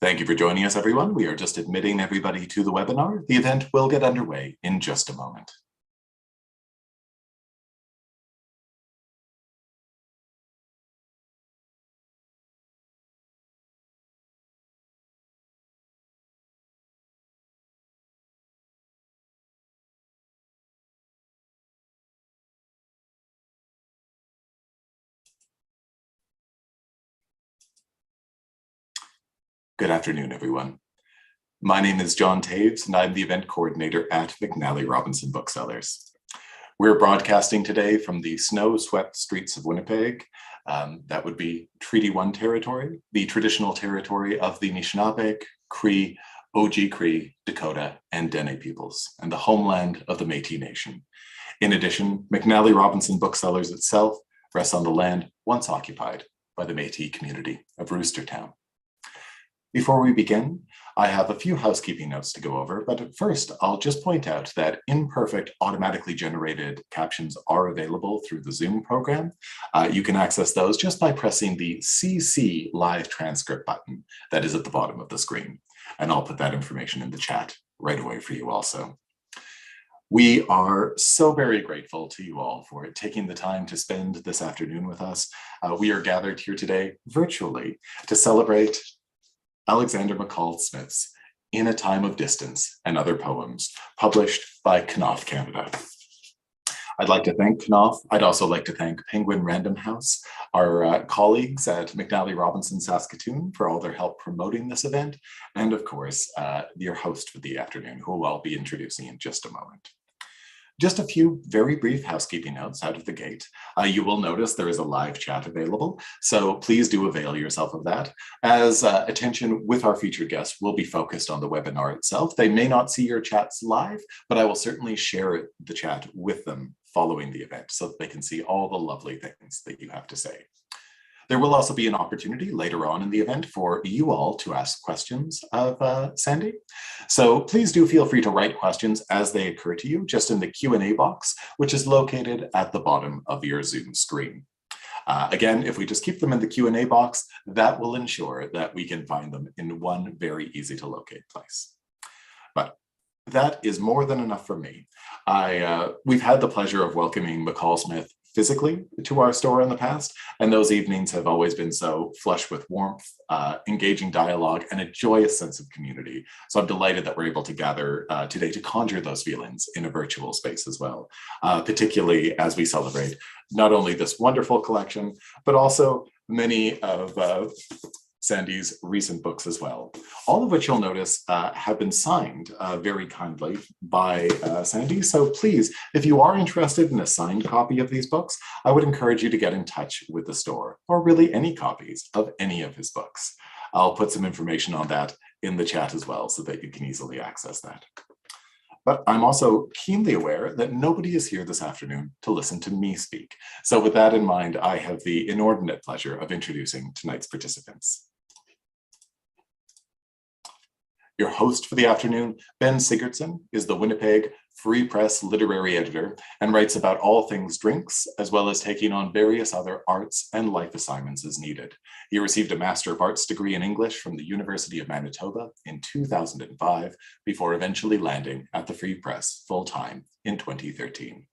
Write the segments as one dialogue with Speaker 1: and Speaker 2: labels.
Speaker 1: Thank you for joining us, everyone. We are just admitting everybody to the webinar. The event will get underway in just a moment. Good afternoon, everyone. My name is John Taves, and I'm the event coordinator at McNally Robinson Booksellers. We're broadcasting today from the snow-swept streets of Winnipeg. That would be Treaty 1 territory, the traditional territory of the Anishinaabe, Cree, Oji-Cree, Dakota, and Dene peoples, and the homeland of the Métis Nation. In addition, McNally Robinson Booksellers itself rests on the land once occupied by the Métis community of Roostertown. Before we begin, I have a few housekeeping notes to go over, but first I'll just point out that imperfect automatically generated captions are available through the Zoom program. You can access those just by pressing the CC live transcript button that is at the bottom of the screen. And I'll put that information in the chat right away for you also. We are so very grateful to you all for taking the time to spend this afternoon with us. We are gathered here today virtually to celebrate Alexander McCall Smith's In a Time of Distance and Other Poems, published by Knopf Canada. I'd like to thank Knopf. I'd also like to thank Penguin Random House, our colleagues at McNally Robinson Saskatoon for all their help promoting this event, and of course, your host for the afternoon, who I'll be introducing in just a moment. Just a few very brief housekeeping notes out of the gate. You will notice there is a live chat available, so please do avail yourself of that, as attention with our featured guests will be focused on the webinar itself. They may not see your chats live, but I will certainly share the chat with them following the event so that they can see all the lovely things that you have to say. There will also be an opportunity later on in the event for you all to ask questions of Sandy. So please do feel free to write questions as they occur to you, just in the Q&A box, which is located at the bottom of your Zoom screen. Again, if we just keep them in the Q&A box, that will ensure that we can find them in one very easy to locate place. But that is more than enough for me. We've had the pleasure of welcoming McCall Smith physically to our store in the past, and those evenings have always been so flush with warmth, engaging dialogue, and a joyous sense of community. So I'm delighted that we're able to gather today to conjure those feelings in a virtual space as well, particularly as we celebrate not only this wonderful collection, but also many of Sandy's recent books as well, all of which you'll notice have been signed very kindly by Sandy. So please, if you are interested in a signed copy of these books, I would encourage you to get in touch with the store, or really any copies of any of his books. I'll put some information on that in the chat as well so that you can easily access that. But I'm also keenly aware that nobody is here this afternoon to listen to me speak. So with that in mind, I have the inordinate pleasure of introducing tonight's participants. Your host for the afternoon, Ben Sigurdson, is the Winnipeg Free Press literary editor and writes about all things drinks, as well as taking on various other arts and life assignments as needed. He received a Master of Arts degree in English from the University of Manitoba in 2005, before eventually landing at the Free Press full-time in 2013.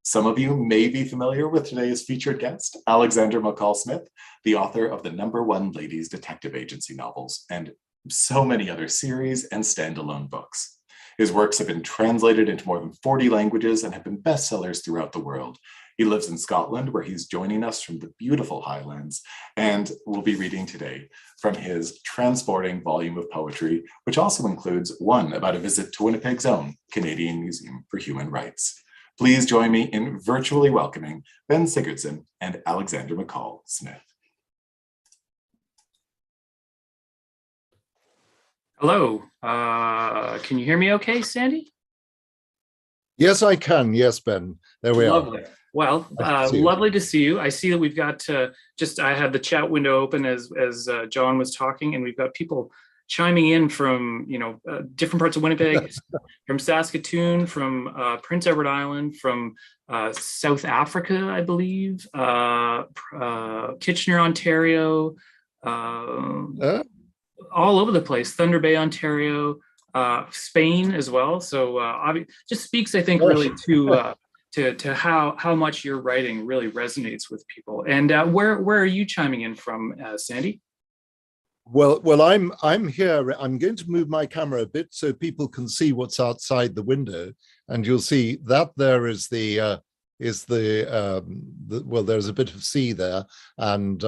Speaker 1: Some of you may be familiar with today's featured guest, Alexander McCall Smith, the author of the #1 Ladies Detective Agency novels and so many other series and standalone books. His works have been translated into more than 40 languages and have been bestsellers throughout the world. He lives in Scotland, where he's joining us from the beautiful Highlands, and will be reading today from his transporting volume of poetry, which also includes one about a visit to Winnipeg's own Canadian Museum for Human Rights. Please join me in virtually welcoming Ben Sigurdson and Alexander McCall Smith.
Speaker 2: Hello, can you hear me okay, Sandy?
Speaker 3: Yes, I can. Yes, Ben. There we
Speaker 2: Lovely.
Speaker 3: are.
Speaker 2: Well, lovely to see you. I see that we've got I had the chat window open as John was talking, and we've got people chiming in from different parts of Winnipeg, from Saskatoon, from Prince Edward Island, from South Africa, I believe, Kitchener, Ontario, all over the place, Thunder Bay, Ontario, Spain as well. So just speaks, I think, really to how much your writing really resonates with people. And where are you chiming in from, Sandy?
Speaker 3: Well, I'm here. I'm going to move my camera a bit so people can see what's outside the window, and you'll see that there is well, there's a bit of sea there and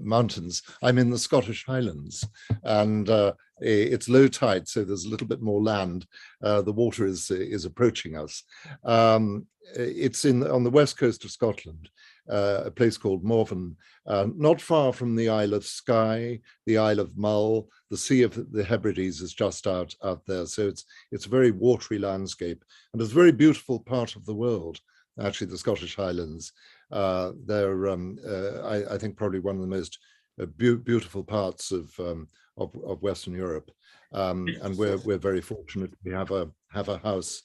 Speaker 3: mountains. I'm in the Scottish Highlands, and it's low tide, so there's a little bit more land. The water is approaching us. It's on the west coast of Scotland, a place called Morven, not far from the Isle of Skye, the Isle of Mull. The Sea of the Hebrides is just out there, so it's a very watery landscape, and it's a very beautiful part of the world. Actually, the Scottish Highlands, they're I think probably one of the most beautiful parts of Western Europe, and we're very fortunate we have a house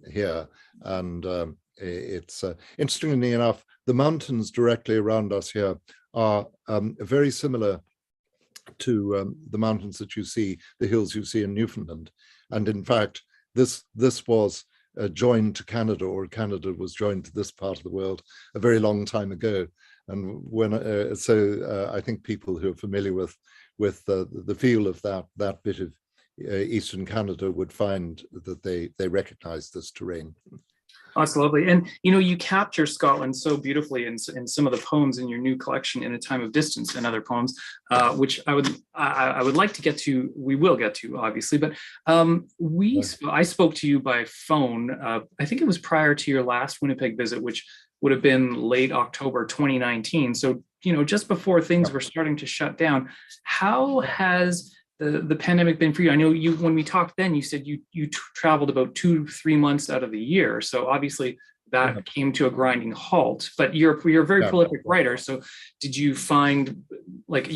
Speaker 3: here, and it's interestingly enough, the mountains directly around us here are very similar to the mountains that you see, the hills you see in Newfoundland, and in fact, this was joined to Canada, or Canada was joined to this part of the world a very long time ago. And when I think people who are familiar with the feel of that bit of Eastern Canada would find that they recognize this terrain.
Speaker 2: Oh, that's lovely. And you capture Scotland so beautifully in some of the poems in your new collection, In a Time of Distance, and other poems, which I would like to get to. We will get to, obviously, but I spoke to you by phone. I think it was prior to your last Winnipeg visit, which would have been late October 2019. So just before things were starting to shut down. How has the pandemic been for you? I know when we talked then, you said you traveled about 2-3 months out of the year. So obviously that came to a grinding halt, but you're a very prolific writer. So did you find like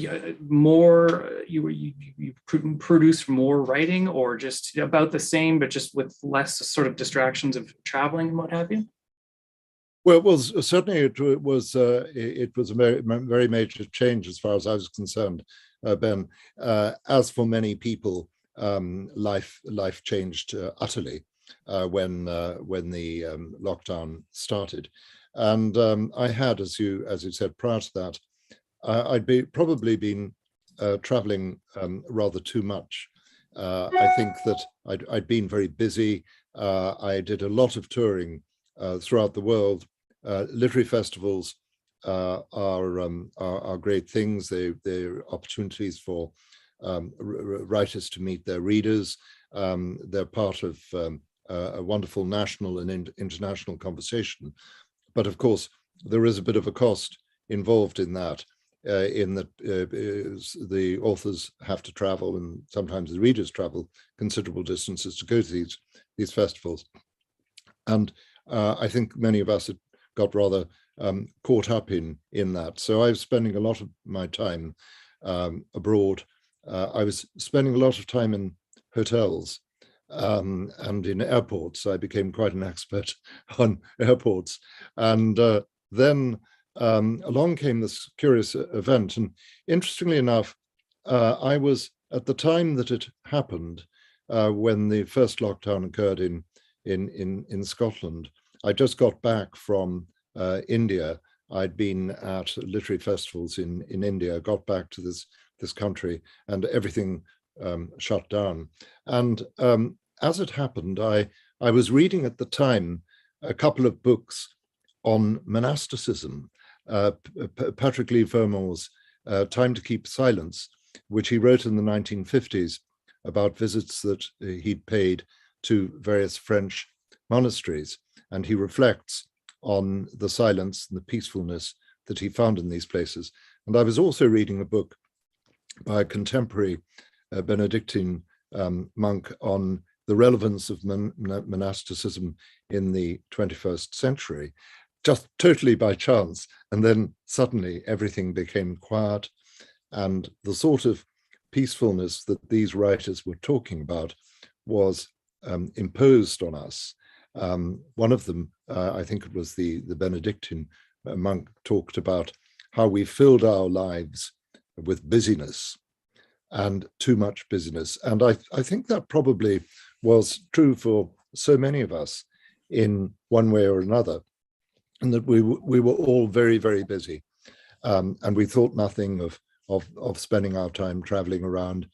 Speaker 2: more, you produce more writing, or just about the same, but just with less sort of distractions of traveling and what have you?
Speaker 3: Well, it was certainly it was a very, very major change as far as I was concerned, Ben. As for many people, life changed utterly when the lockdown started, and I had, as you said prior to that, I'd probably been traveling rather too much. I think that I'd been very busy. I did a lot of touring throughout the world. Literary festivals are great things. They're opportunities for writers to meet their readers. They're part of a wonderful national and international conversation. But of course, there is a bit of a cost involved in that, in that the authors have to travel, and sometimes the readers travel considerable distances to go to these festivals. And I think many of us had got rather caught up in that. So I was spending a lot of my time abroad. I was spending a lot of time in hotels and in airports. I became quite an expert on airports. And then along came this curious event. And interestingly enough, I was, at the time that it happened, when the first lockdown occurred in Scotland, I just got back from India. I'd been at literary festivals in India, got back to this country, and everything shut down. And as it happened, I was reading at the time a couple of books on monasticism, Patrick Leigh Fermore's Time to Keep Silence, which he wrote in the 1950s about visits that he'd paid to various French monasteries. And he reflects on the silence and the peacefulness that he found in these places. And I was also reading a book by a contemporary Benedictine monk on the relevance of monasticism in the 21st century, just totally by chance. And then suddenly everything became quiet, and the sort of peacefulness that these writers were talking about was imposed on us. One of them, I think it was the Benedictine monk, talked about how we filled our lives with busyness and too much busyness. And I think that probably was true for so many of us in one way or another, and that we were all very, very busy. And we thought nothing of spending our time traveling around,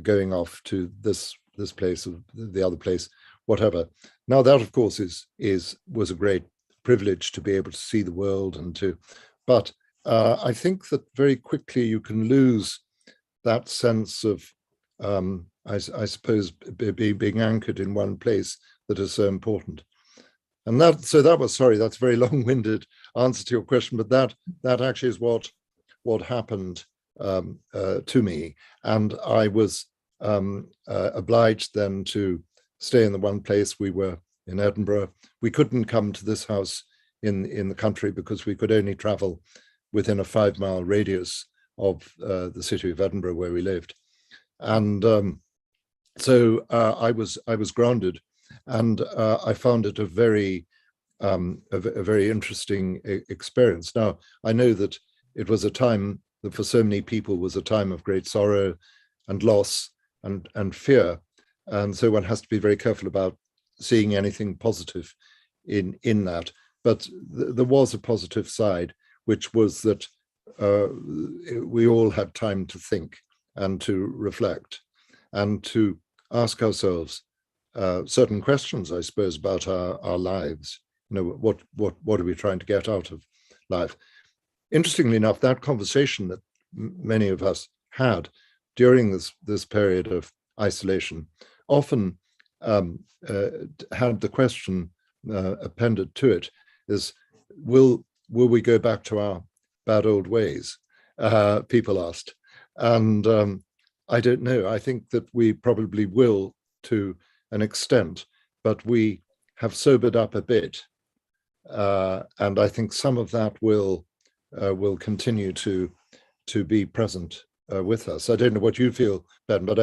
Speaker 3: going off to this place or the other place, whatever. Now that, of course, was a great privilege to be able to see the world but I think that very quickly you can lose that sense of, I suppose, being anchored in one place that is so important. And that's a very long-winded answer to your question, but that actually is what happened to me. And I was obliged then to stay in the one place. We were in Edinburgh. We couldn't come to this house in the country because we could only travel within a 5-mile radius of the city of Edinburgh where we lived. And so I was grounded, and I found it a very interesting experience. Now, I know that it was a time that for so many people was a time of great sorrow and loss and fear. And so one has to be very careful about seeing anything positive in that. But there was a positive side, which was that we all had time to think and to reflect and to ask ourselves certain questions, I suppose, about our lives. What are we trying to get out of life? Interestingly enough, that conversation that many of us had during this period of isolation often had the question appended to it is, will we go back to our bad old ways? People asked. And I don't know. I think that we probably will to an extent, but we have sobered up a bit. And I think some of that will continue to be present with us. I don't know what you feel, Ben, but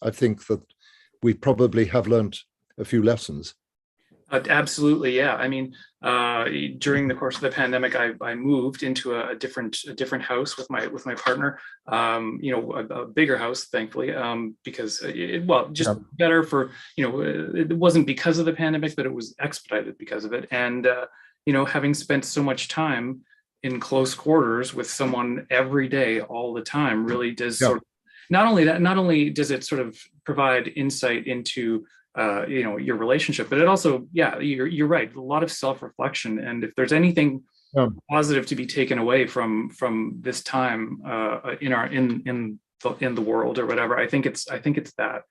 Speaker 3: I think that we probably have learned a few lessons.
Speaker 2: Absolutely, yeah. I mean, during the course of the pandemic, I moved into a different house with my partner. A bigger house, thankfully, because better for it wasn't because of the pandemic, but it was expedited because of it. And having spent so much time in close quarters with someone every day, all the time, really does sort of, not only does it sort of provide insight into your relationship, but it also, you're right, a lot of self-reflection. And if there's anything positive to be taken away from this time in the world or whatever, I think it's that.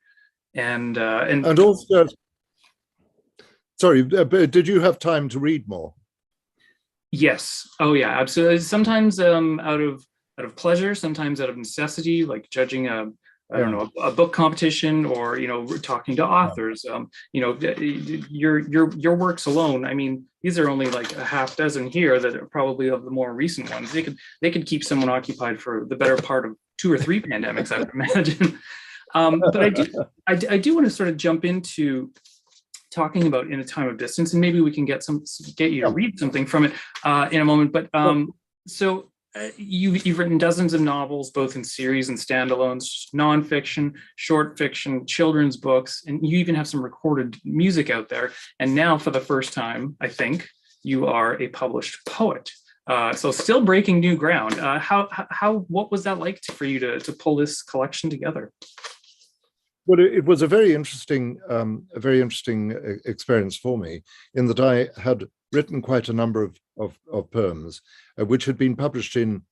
Speaker 2: And
Speaker 3: also, sorry, did you have time to read more?
Speaker 2: Yes. Oh yeah, absolutely. Sometimes out of pleasure, sometimes out of necessity, like judging a book competition, or talking to authors. Your works alone, I mean, these are only like a half dozen here that are probably of the more recent ones. They could keep someone occupied for the better part of 2 or 3 pandemics, I would imagine. But I do want to sort of jump into talking about In a Time of Distance, and maybe we can get you to read something from it in a moment. But so you've written dozens of novels, both in series and standalones, nonfiction, short fiction, children's books, and you even have some recorded music out there. And now, for the first time, I think, you are a published poet. So still breaking new ground. What was that like for you to pull this collection together?
Speaker 3: Well, it was a very interesting experience for me, in that I had written quite a number of poems, which had been published in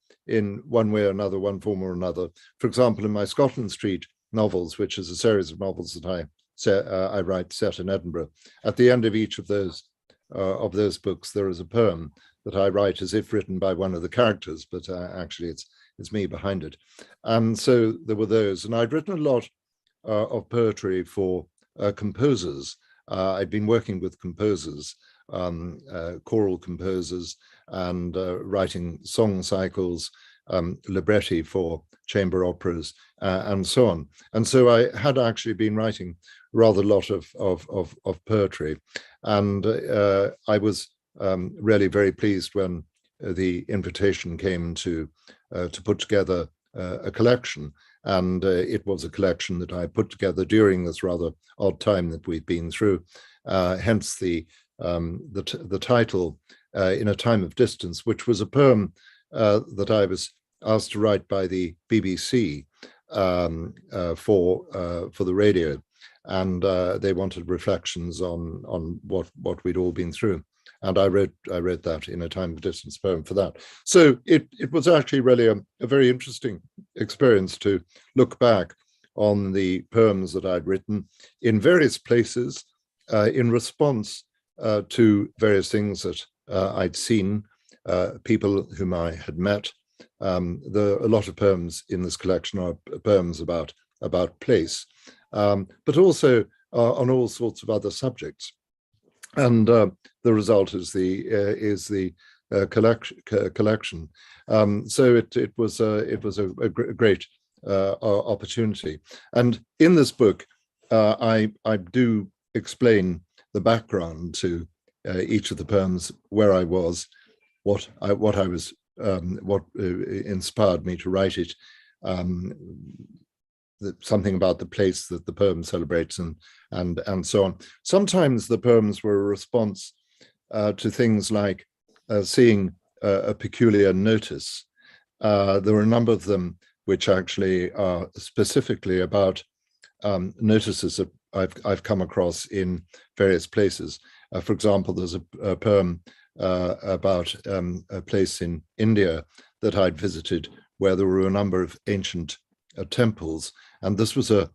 Speaker 3: one way or another, one form or another. For example, in my Scotland Street novels, which is a series of novels that I write set in Edinburgh. At the end of each of those books, there is a poem that I write as if written by one of the characters, but actually it's me behind it. And so there were those, and I'd written a lot of poetry for composers. I'd been working with composers, choral composers, and writing song cycles, libretti for chamber operas, and so on. And so I had actually been writing rather a lot of poetry, and I was really very pleased when the invitation came to put together a collection, and it was a collection that I put together during this rather odd time that we've been through. Hence the title, "In a Time of Distance," which was a poem that I was asked to write by the BBC for the radio, and they wanted reflections on what we'd all been through. And I wrote that "In a Time of Distance" poem for that. So it was actually really a very interesting experience to look back on the poems that I'd written in various places in response to various things that I'd seen, people whom I had met. A lot of poems in this collection are poems about place, but also on all sorts of other subjects. And the result is the collection. So it was a great opportunity. And in this book, I do explain the background to each of the poems, where I was, what inspired me to write it, something about the place that the poem celebrates, and so on. Sometimes the poems were a response to things like seeing a peculiar notice. There were a number of them which actually are specifically about notices that I've come across in various places. For example, there's a poem about a place in India that I'd visited where there were a number of ancient temples, and this was a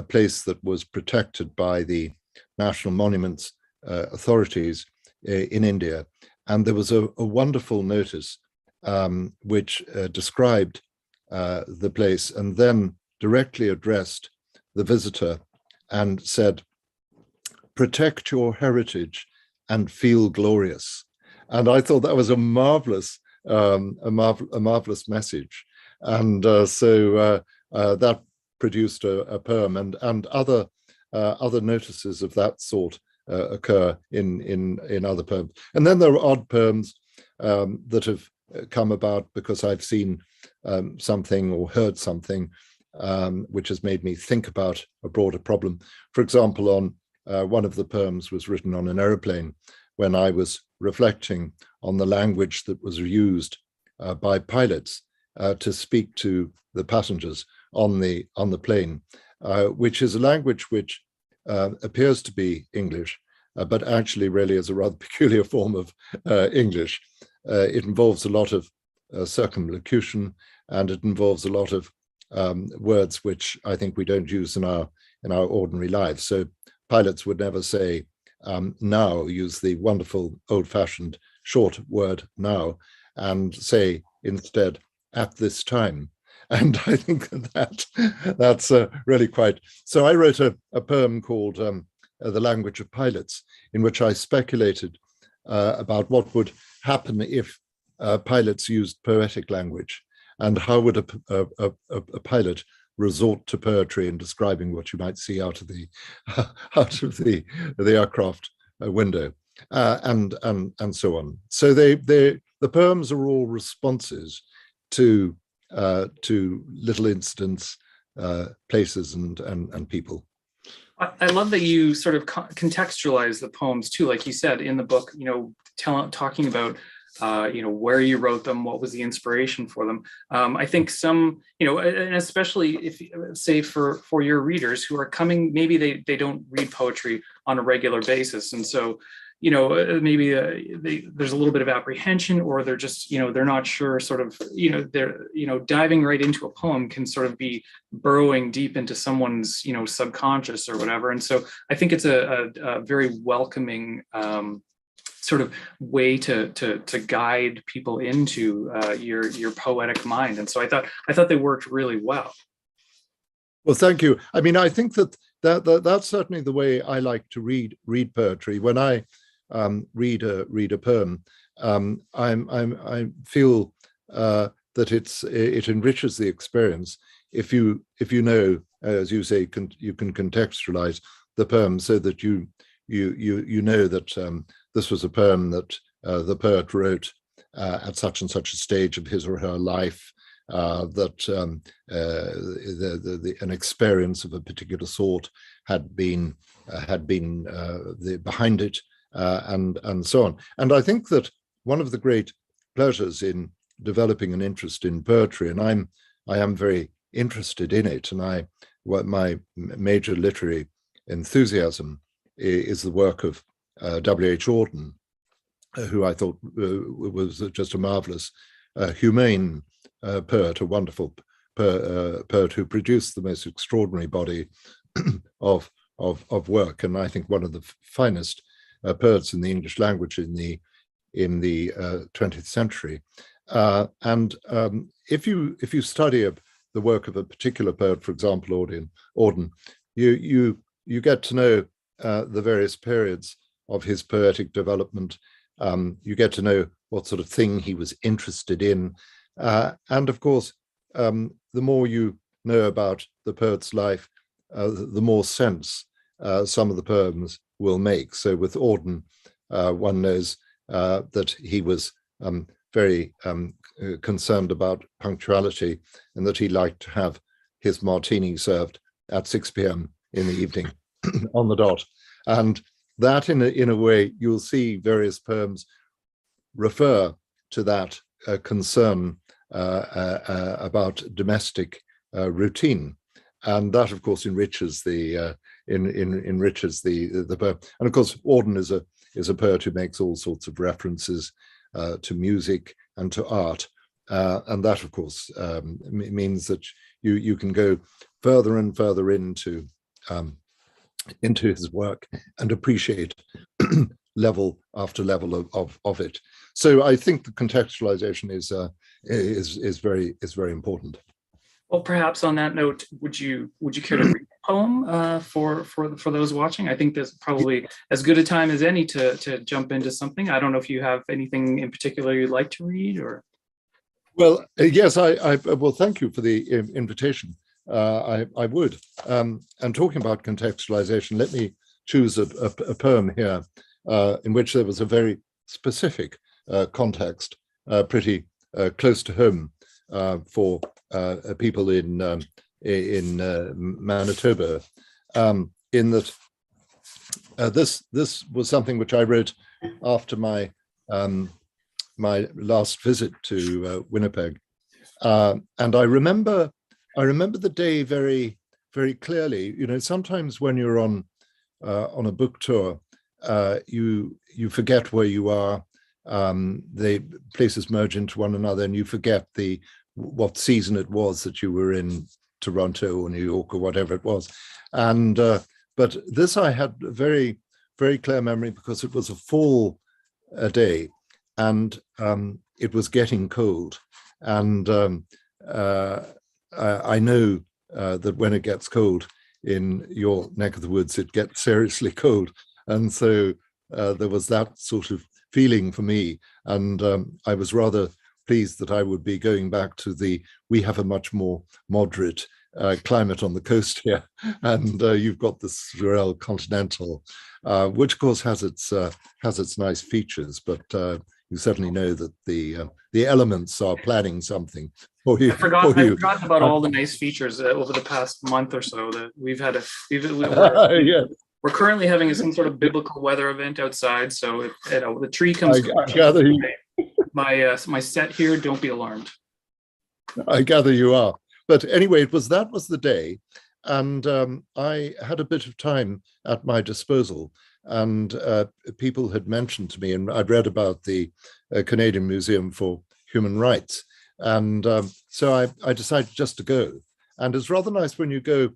Speaker 3: place that was protected by the National Monuments authorities in India, and there was a wonderful notice which described the place and then directly addressed the visitor and said, "Protect your heritage and feel glorious." And I thought that was a marvelous message, and so that produced a poem, and other notices of that sort occur in other poems. And then there are odd poems that have come about because I've seen something or heard something which has made me think about a broader problem. For example, on one of the poems was written on an aeroplane when I was reflecting on the language that was used by pilots to speak to the passengers on the plane, which is a language which appears to be English, but actually really is a rather peculiar form of English. It involves a lot of circumlocution, and it involves a lot of words which I think we don't use in our ordinary lives. So pilots would never say now, use the wonderful old-fashioned short word now, and say instead at this time. And I think that's really quite. So I wrote a poem called "The Language of Pilots," in which I speculated about what would happen if pilots used poetic language, and how would a pilot resort to poetry in describing what you might see out of the aircraft window, and so on. So the poems are all responses to little incidents, places, and people.
Speaker 2: I love that you sort of contextualize the poems too, like you said in the book. Talking about where you wrote them, what was the inspiration for them. I think some, and especially if, say, for your readers who are coming, maybe they don't read poetry on a regular basis, and so maybe there's a little bit of apprehension, or they're just they're not sure, sort of they're diving right into a poem can sort of be burrowing deep into someone's subconscious or whatever. And so I think it's a very welcoming sort of way to guide people into your poetic mind. And so I thought they worked really well.
Speaker 3: Well, thank you. I mean, I think that's certainly the way I like to read poetry. When I read a poem, I feel that it enriches the experience if you know, as you say, you can contextualize the poem so that you know that this was a poem that the poet wrote at such and such a stage of his or her life, that an experience of a particular sort had been behind it, and so on. And I think that one of the great pleasures in developing an interest in poetry, and I am very interested in it, and my major literary enthusiasm is the work of W.H. Auden, who I thought was just a marvelous, humane poet, a wonderful poet who produced the most extraordinary body of work, and I think one of the finest poets in the English language in the 20th century. And if you study the work of a particular poet, for example, Auden, you get to know the various periods of his poetic development. You get to know what sort of thing he was interested in, and of course, the more you know about the poet's life, the more sense some of the poems will make. So with Auden, one knows that he was very concerned about punctuality, and that he liked to have his martini served at 6 p.m. in the evening on the dot. And that in a way, you'll see various poems refer to that concern about domestic routine. And that, of course, enriches the poem. And of course, Auden is a poet who makes all sorts of references to music and to art, and that, of course, means that you can go further and further into his work and appreciate level after level of it. So I think the contextualization is very important.
Speaker 2: Well, perhaps on that note, would you care to read a poem for those watching? I think there's probably as good a time as any to jump into something. I don't know if you have anything in particular you'd like to read, or.
Speaker 3: Well, yes, well, thank you for the invitation. I would. And talking about contextualization, let me choose a poem here in which there was a very specific context, pretty close to home for people in Manitoba. In that, this was something which I wrote after my last visit to Winnipeg, and I remember the day very, very clearly. You know, sometimes when you're on a book tour, you forget where you are. The places merge into one another, and you forget what season it was that you were in Toronto or New York or whatever it was. And but this I had a very, very clear memory, because it was a fall day, and it was getting cold. And I know that when it gets cold in your neck of the woods, it gets seriously cold. And so there was that sort of feeling for me. And I was rather pleased that I would be going back to we have a much more moderate climate on the coast here. And you've got the Surrey Continental, which of course has its nice features, but you certainly know that the elements are planning something for you.
Speaker 2: I've forgotten about all the nice features over the past month or so that we've had. We're currently having some sort of biblical weather event outside, so if the tree comes.
Speaker 3: I gather
Speaker 2: my set here. Don't be alarmed.
Speaker 3: I gather you are. But anyway, that was the day, and I had a bit of time at my disposal. And people had mentioned to me, and I'd read about the Canadian Museum for Human Rights. And so I decided just to go. And it's rather nice when you go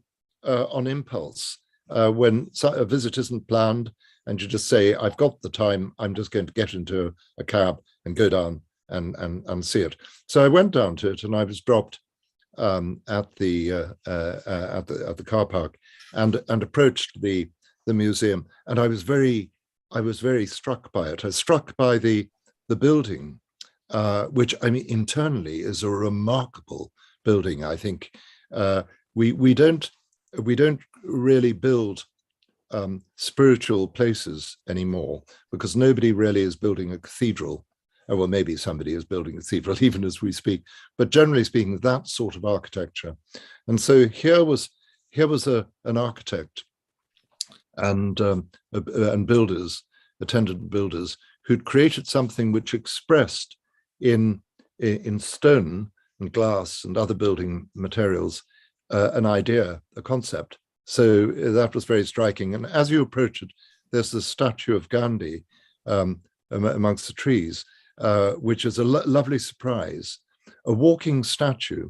Speaker 3: on impulse, when a visit isn't planned, and you just say, I've got the time, I'm just going to get into a cab and go down and see it. So I went down to it, and I was dropped at the car park and approached the museum, and I was very struck by it. I was struck by the building, which, I mean, internally is a remarkable building. I think we don't really build spiritual places anymore, because nobody really is building a cathedral well, maybe somebody is building a cathedral even as we speak, but generally speaking, that sort of architecture. And so here was an architect and builders, attendant builders, who'd created something which expressed in stone and glass and other building materials an idea, a concept. So that was very striking. And as you approach it, there's the statue of Gandhi amongst the trees, which is a lovely surprise. A walking statue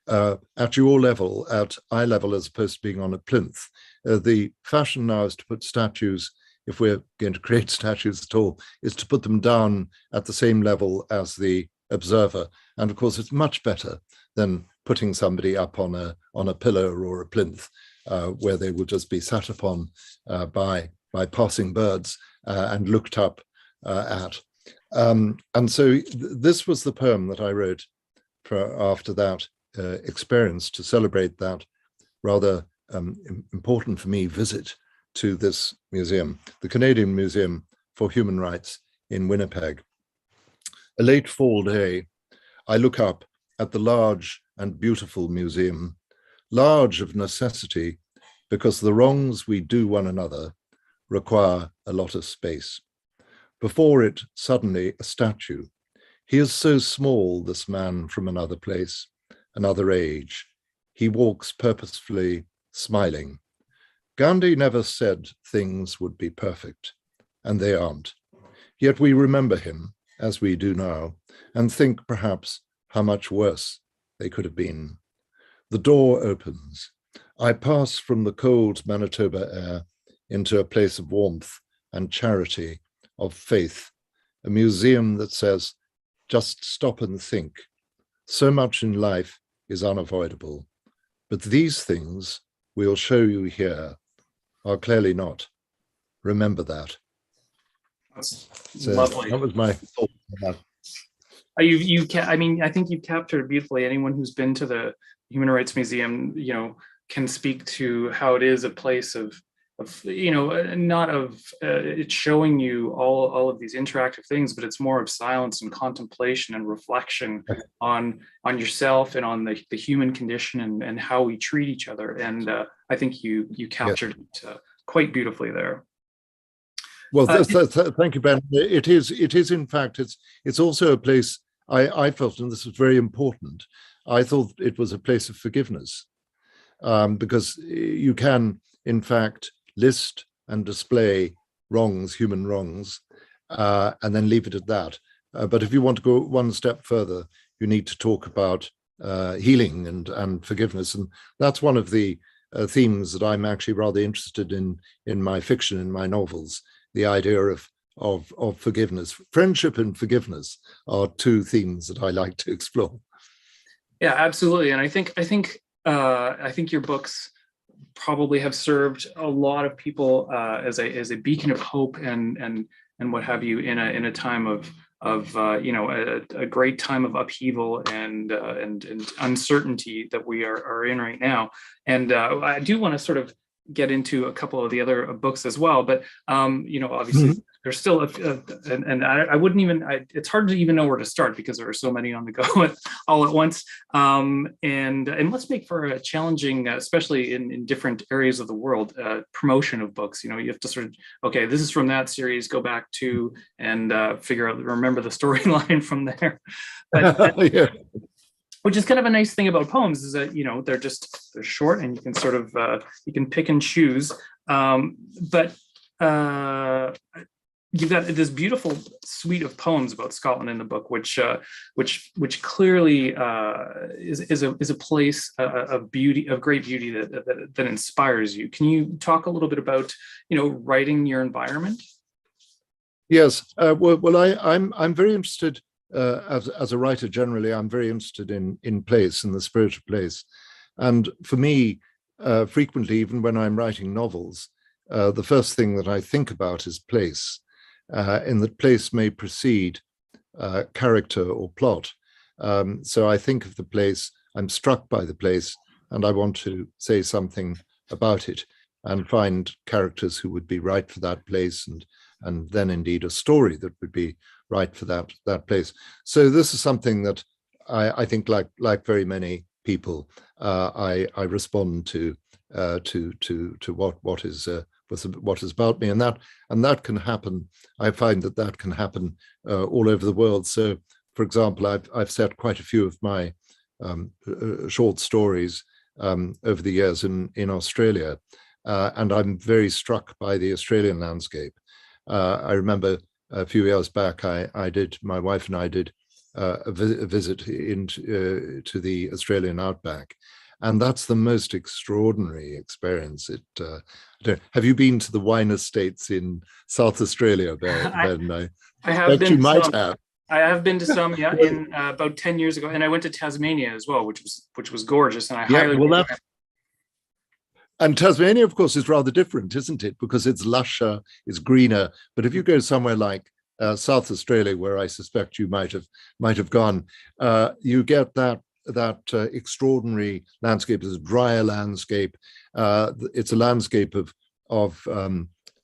Speaker 3: at your level, at eye level, as opposed to being on a plinth. The fashion now is to put statues, if we're going to create statues at all, is to put them down at the same level as the observer. And of course, it's much better than putting somebody up on a pillar or a plinth, where they will just be sat upon by passing birds and looked up at. And so this was the poem that I wrote after that experience, to celebrate that rather important for me visit to this museum, the Canadian Museum for Human Rights in Winnipeg. A late fall day, I look up at the large and beautiful museum, large of necessity, because the wrongs we do one another require a lot of space. Before it, suddenly, a statue. He is so small, this man from another place, another age. He walks purposefully, smiling. Gandhi never said things would be perfect, and they aren't. Yet we remember him, as we do now, and think perhaps how much worse they could have been. The door opens. I pass from the cold Manitoba air into a place of warmth and charity, of faith, a museum that says, just stop and think. So much in life is unavoidable, but these things we'll show you here are clearly not. Remember that.
Speaker 2: That's
Speaker 3: so
Speaker 2: lovely.
Speaker 3: That was my thought on that.
Speaker 2: I mean, I think you've captured it beautifully. Anyone who's been to the Human Rights Museum, can speak to how it is a place of it's showing you all of these interactive things, but it's more of silence and contemplation and reflection on yourself and on the human condition and how we treat each other. And I think you captured it quite beautifully there.
Speaker 3: Well, thank you, Ben. It is in fact, it's also a place I felt, and this was very important, I thought it was a place of forgiveness, because you can, in fact, list and display wrongs, human wrongs, and then leave it at that. But if you want to go one step further, you need to talk about healing and forgiveness. And that's one of the themes that I'm actually rather interested in my fiction, in my novels, the idea of forgiveness. Friendship and forgiveness are two themes that I like to explore.
Speaker 2: Yeah, absolutely. And I think your books probably have served a lot of people as a beacon of hope and what have you in a time of a great time of upheaval and uncertainty that we are in right now. And I do want to sort of get into a couple of the other books as well, but obviously there's still and I wouldn't even, it's hard to even know where to start because there are so many on the go all at once. And let's make for a challenging, especially in different areas of the world, promotion of books. You have to sort of, okay, this is from that series, go back to and remember the storyline from there. But,
Speaker 3: yeah.
Speaker 2: Which is kind of a nice thing about poems is that, they're short and you can sort of, you can pick and choose. But you've got this beautiful suite of poems about Scotland in the book, which clearly is a place of beauty, of great beauty that inspires you. Can you talk a little bit about, writing your environment?
Speaker 3: Yes. Well, I'm very interested. As a writer, generally, I'm very interested in place, in the spirit of place. And for me, frequently, even when I'm writing novels, the first thing that I think about is place, and that place may precede character or plot. So I think of the place, I'm struck by the place, and I want to say something about it. and find characters who would be right for that place, and then indeed a story that would be right for that place. So this is something that I think, like very many people, I respond to what is about me, and that can happen. I find that can happen all over the world. So, for example, I've set quite a few of my short stories over the years in Australia, and I'm very struck by the Australian landscape. I remember a few years back, my wife and I did a visit to the Australian outback, and that's the most extraordinary experience. Have you been to the wine estates in South Australia, Ben?
Speaker 2: I have been.
Speaker 3: You might have.
Speaker 2: I have been to some, yeah, in about 10 years ago, and I went to Tasmania as well, which was gorgeous, and I highly recommend.
Speaker 3: And Tasmania, of course, is rather different, isn't it? Because it's lusher, it's greener. But if you go somewhere like South Australia, where I suspect you might have gone, you get that extraordinary landscape. It's a drier landscape. It's a landscape of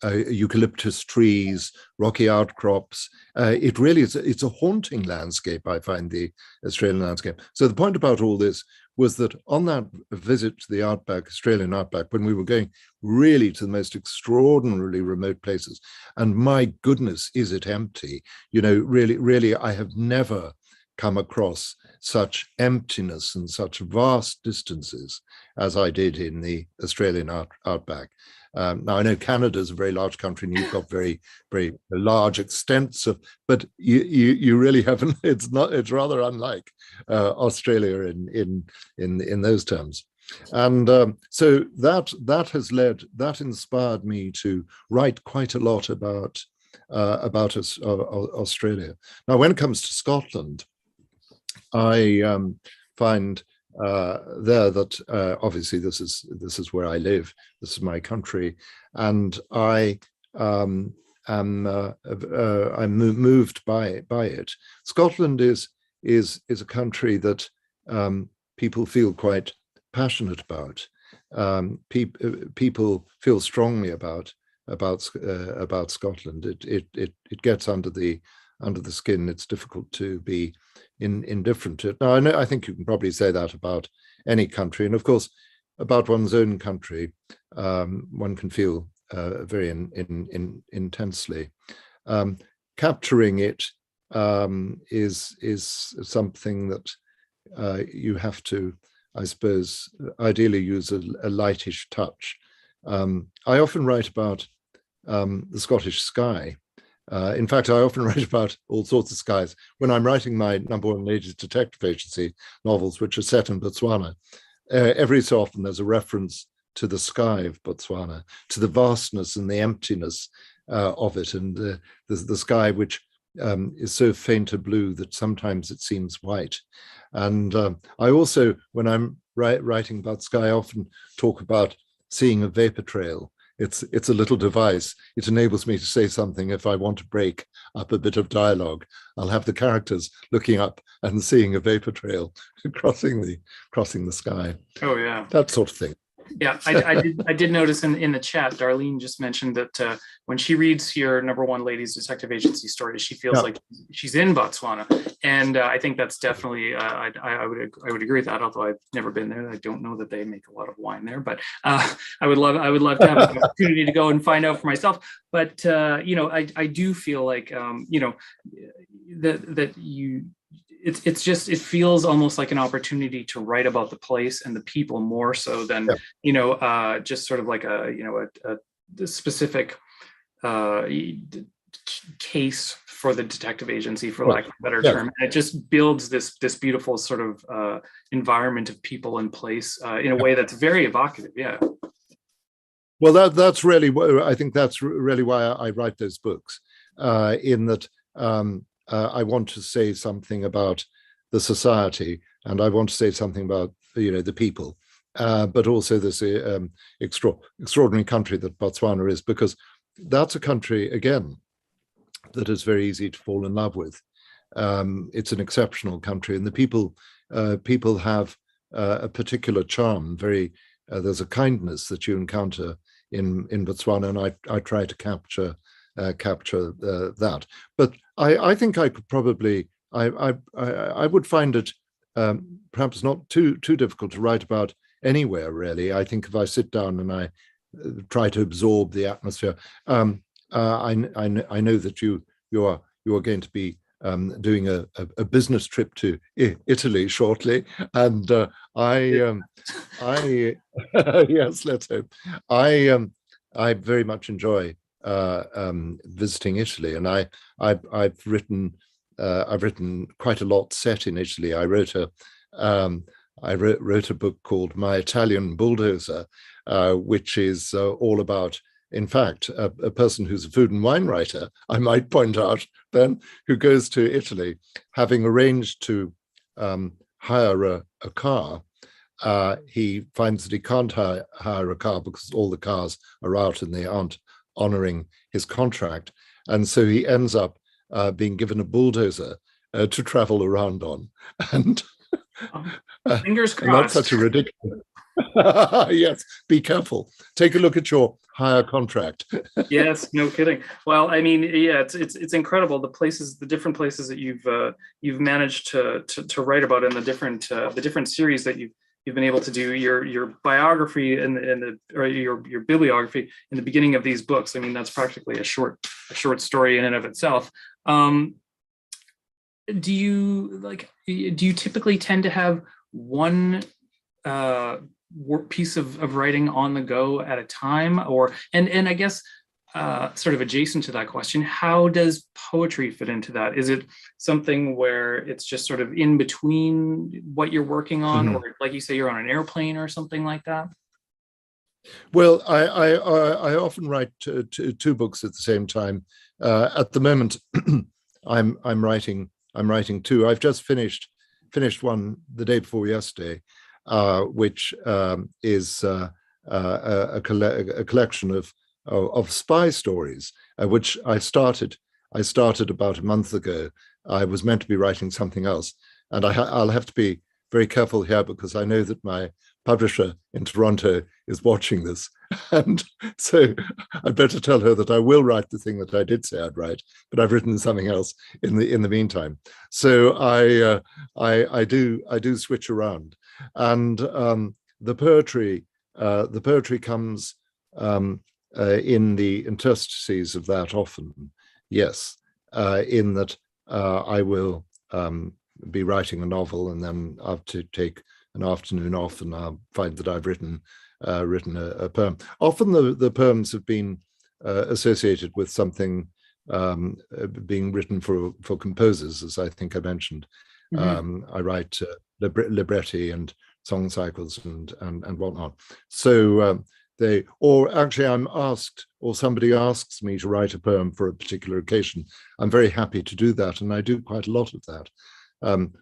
Speaker 3: eucalyptus trees, rocky outcrops. It really is. It's a haunting landscape, I find, the Australian landscape. So the point about all this was that on that visit to the outback, Australian outback, when we were going really to the most extraordinarily remote places, and my goodness, is it empty? Really, I have never come across such emptiness and such vast distances as I did in the Australian outback. Now, I know Canada is a very large country, and you've got very, very large extents of, but you really haven't. It's rather unlike Australia in those terms. And so that inspired me to write quite a lot about Australia. Now, when it comes to Scotland, I find there that obviously this is where I live. This is my country, and I'm moved by it. Scotland is a country that people feel quite passionate about. People feel strongly about Scotland. It gets under the skin. It's difficult to be indifferent to it. Now, I think you can probably say that about any country, and of course, about one's own country, one can feel very intensely. Capturing it is something that you have to, I suppose, ideally use a lightish touch. I often write about the Scottish sky. In fact, I often write about all sorts of skies. When I'm writing my #1 ladies detective agency novels, which are set in Botswana, every so often there's a reference to the sky of Botswana, to the vastness and the emptiness of it, and the sky which is so faint a blue that sometimes it seems white. And I also, when I'm writing about sky, I often talk about seeing a vapor trail. It's a little device. It enables me to say something if I want to break up a bit of dialogue. I'll have the characters looking up and seeing a vapor trail crossing the sky.
Speaker 2: Oh yeah,
Speaker 3: that sort of thing.
Speaker 2: Yeah, I did notice in the chat, Darlene just mentioned that when she reads your #1 ladies detective agency stories, she feels like she's in Botswana, and I think that's definitely I would agree with that. Although I've never been there, I don't know that they make a lot of wine there, but I would love to have an opportunity to go and find out for myself. But I do feel like that you. It feels almost like an opportunity to write about the place and the people more so than just sort of like a specific case for the detective agency, for lack of a better term. And it just builds this beautiful sort of environment of people and place in a way that's very evocative. Yeah.
Speaker 3: Well, that's really, I think that's really why I write those books, in that I want to say something about the society, and I want to say something about the people, but also this extraordinary country that Botswana is, because that's a country again that is very easy to fall in love with. It's an exceptional country, and the people have a particular charm. There's a kindness that you encounter in Botswana, and I try to capture that. But I think I could probably I would find it perhaps not too difficult to write about anywhere, really. I think if I sit down and I try to absorb the atmosphere, I know that you are going to be doing a business trip to Italy shortly, and yes, let's hope. I very much enjoy visiting Italy, and I've written quite a lot set in Italy. I wrote a book called My Italian Bulldozer, which is all about, in fact, a person who's a food and wine writer, I might point out, Ben, who goes to Italy, having arranged to hire a car. He finds that he can't hire a car because all the cars are out and they aren't honoring his contract. And so he ends up being given a bulldozer to travel around on. And
Speaker 2: fingers crossed.
Speaker 3: Not such a ridiculous. Yes, be careful. Take a look at your hire contract.
Speaker 2: Yes, no kidding. Well, I mean, yeah, it's incredible the different places that you've managed to write about, and the different series that you've been able to do. Your biography or your bibliography in the beginning of these books. I mean, that's practically a short story in and of itself. Do you typically tend to have one piece of writing on the go at a time, and I guess sort of adjacent to that question, how does poetry fit into that? Is it something where it's just sort of in between what you're working on, or like you say, you're on an airplane or something like that?
Speaker 3: Well, I often write two books at the same time. At the moment, I'm writing two. I've just finished one the day before yesterday, which is a collection of spy stories, which I started about a month ago. I was meant to be writing something else, and I'll have to be very careful here because I know that my publisher in Toronto is watching this, and so I'd better tell her that I will write the thing that I did say I'd write, but I've written something else in the meantime. So I do switch around, and the poetry comes in the interstices of that often. Yes, in that I will be writing a novel, and then I have to take an afternoon off, and I'll find that I've written a poem. Often the poems have been associated with something being written for composers, as I think I mentioned. I write libretti and song cycles and whatnot. So I'm asked, or somebody asks me to write a poem for a particular occasion. I'm very happy to do that, and I do quite a lot of that.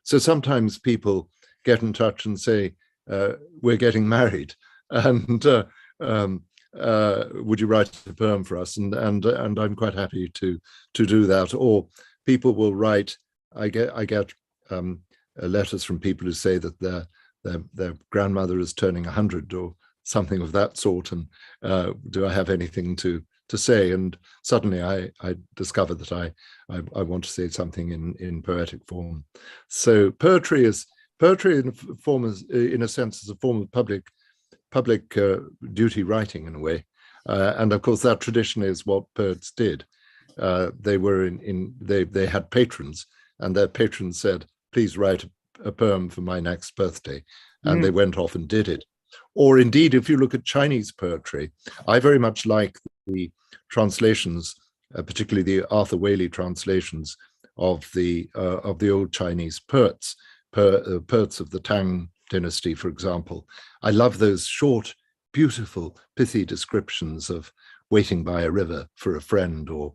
Speaker 3: So sometimes people get in touch and say, we're getting married, and would you write a poem for us? And I'm quite happy to do that. Or people will write. I get letters from people who say that their grandmother is turning 100 or something of that sort, and do I have anything to say? And suddenly I discover that I want to say something in poetic form. So poetry in a sense is a form of public duty writing in a way, and of course that tradition is what poets did. They were they had patrons, and their patrons said, please write a poem for my next birthday, and they went off and did it. Or indeed, if you look at Chinese poetry, I very much like the translations, particularly the Arthur Waley translations of the old Chinese poets of the Tang dynasty, for example. I love those short, beautiful, pithy descriptions of waiting by a river for a friend, or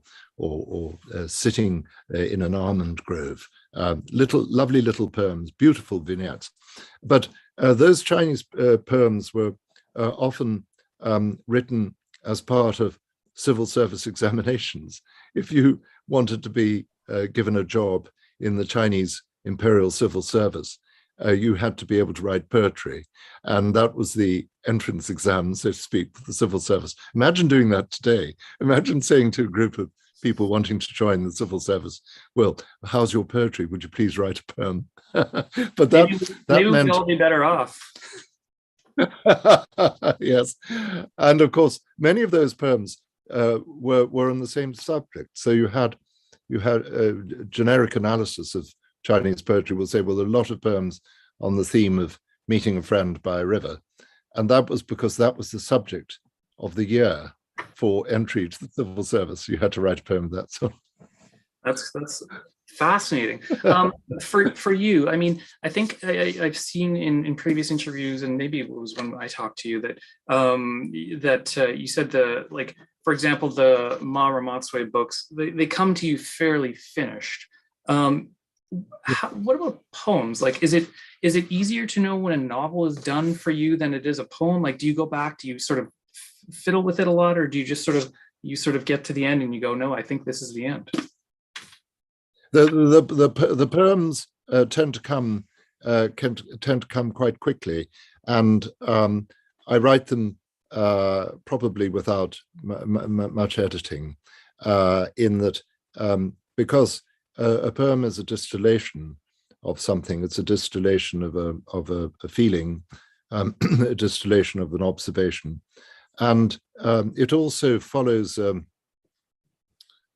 Speaker 3: sitting in an almond grove. Lovely little poems, beautiful vignettes. But those Chinese poems were often written as part of civil service examinations. If you wanted to be given a job in the Chinese Imperial Civil Service, you had to be able to write poetry. And that was the entrance exam, so to speak, for the civil service. Imagine doing that today. Imagine saying to a group of people wanting to join the civil service, well, how's your poetry? Would you please write a poem? But
Speaker 2: maybe
Speaker 3: meant...
Speaker 2: we'd all be better off.
Speaker 3: Yes. And of course, many of those poems were on the same subject. So you had a generic analysis of Chinese poetry will say, well, there are a lot of poems on the theme of meeting a friend by a river. And that was because that was the subject of the year for entry to the civil service. You had to write a poem of that sort.
Speaker 2: That's fascinating. For you, I mean, I think I've seen in previous interviews, and maybe it was when I talked to you, that you said for example, the Ma Ramatsui books, they come to you fairly finished. What about poems? Like, is it easier to know when a novel is done for you than it is a poem? Like, do you go back, do you sort of fiddle with it a lot, or do you just sort of get to the end and you go, no, I think this is the end?
Speaker 3: The poems tend to come quite quickly, and I write them probably without much editing, in that because a poem is a distillation of something. It's a distillation of a feeling, a distillation of an observation, and it also follows a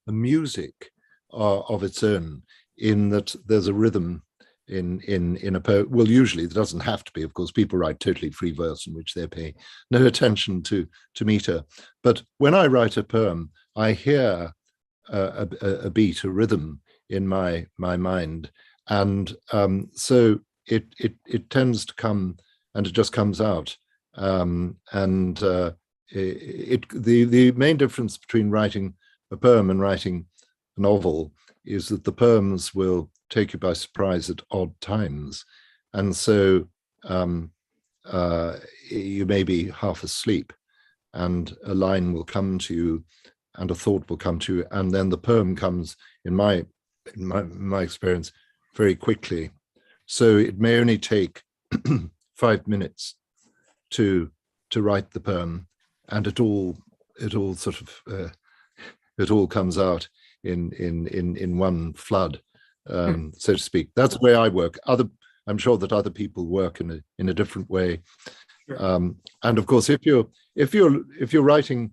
Speaker 3: music of its own, in that there's a rhythm in a poem. Well, usually there doesn't have to be, of course. People write totally free verse in which they pay no attention to meter. But when I write a poem, I hear a beat, a rhythm in my mind, and so it tends to come, and it just comes out. The main difference between writing a poem and writing a novel is that the poems will take you by surprise at odd times, and so you may be half asleep, and a line will come to you, and a thought will come to you, and then the poem comes, in my experience, very quickly. So it may only take 5 minutes to write the poem, and it all sort of it all comes out in one flood, so to speak. That's the way I work. I'm sure that other people work in a different way. Sure. And of course, if you're writing,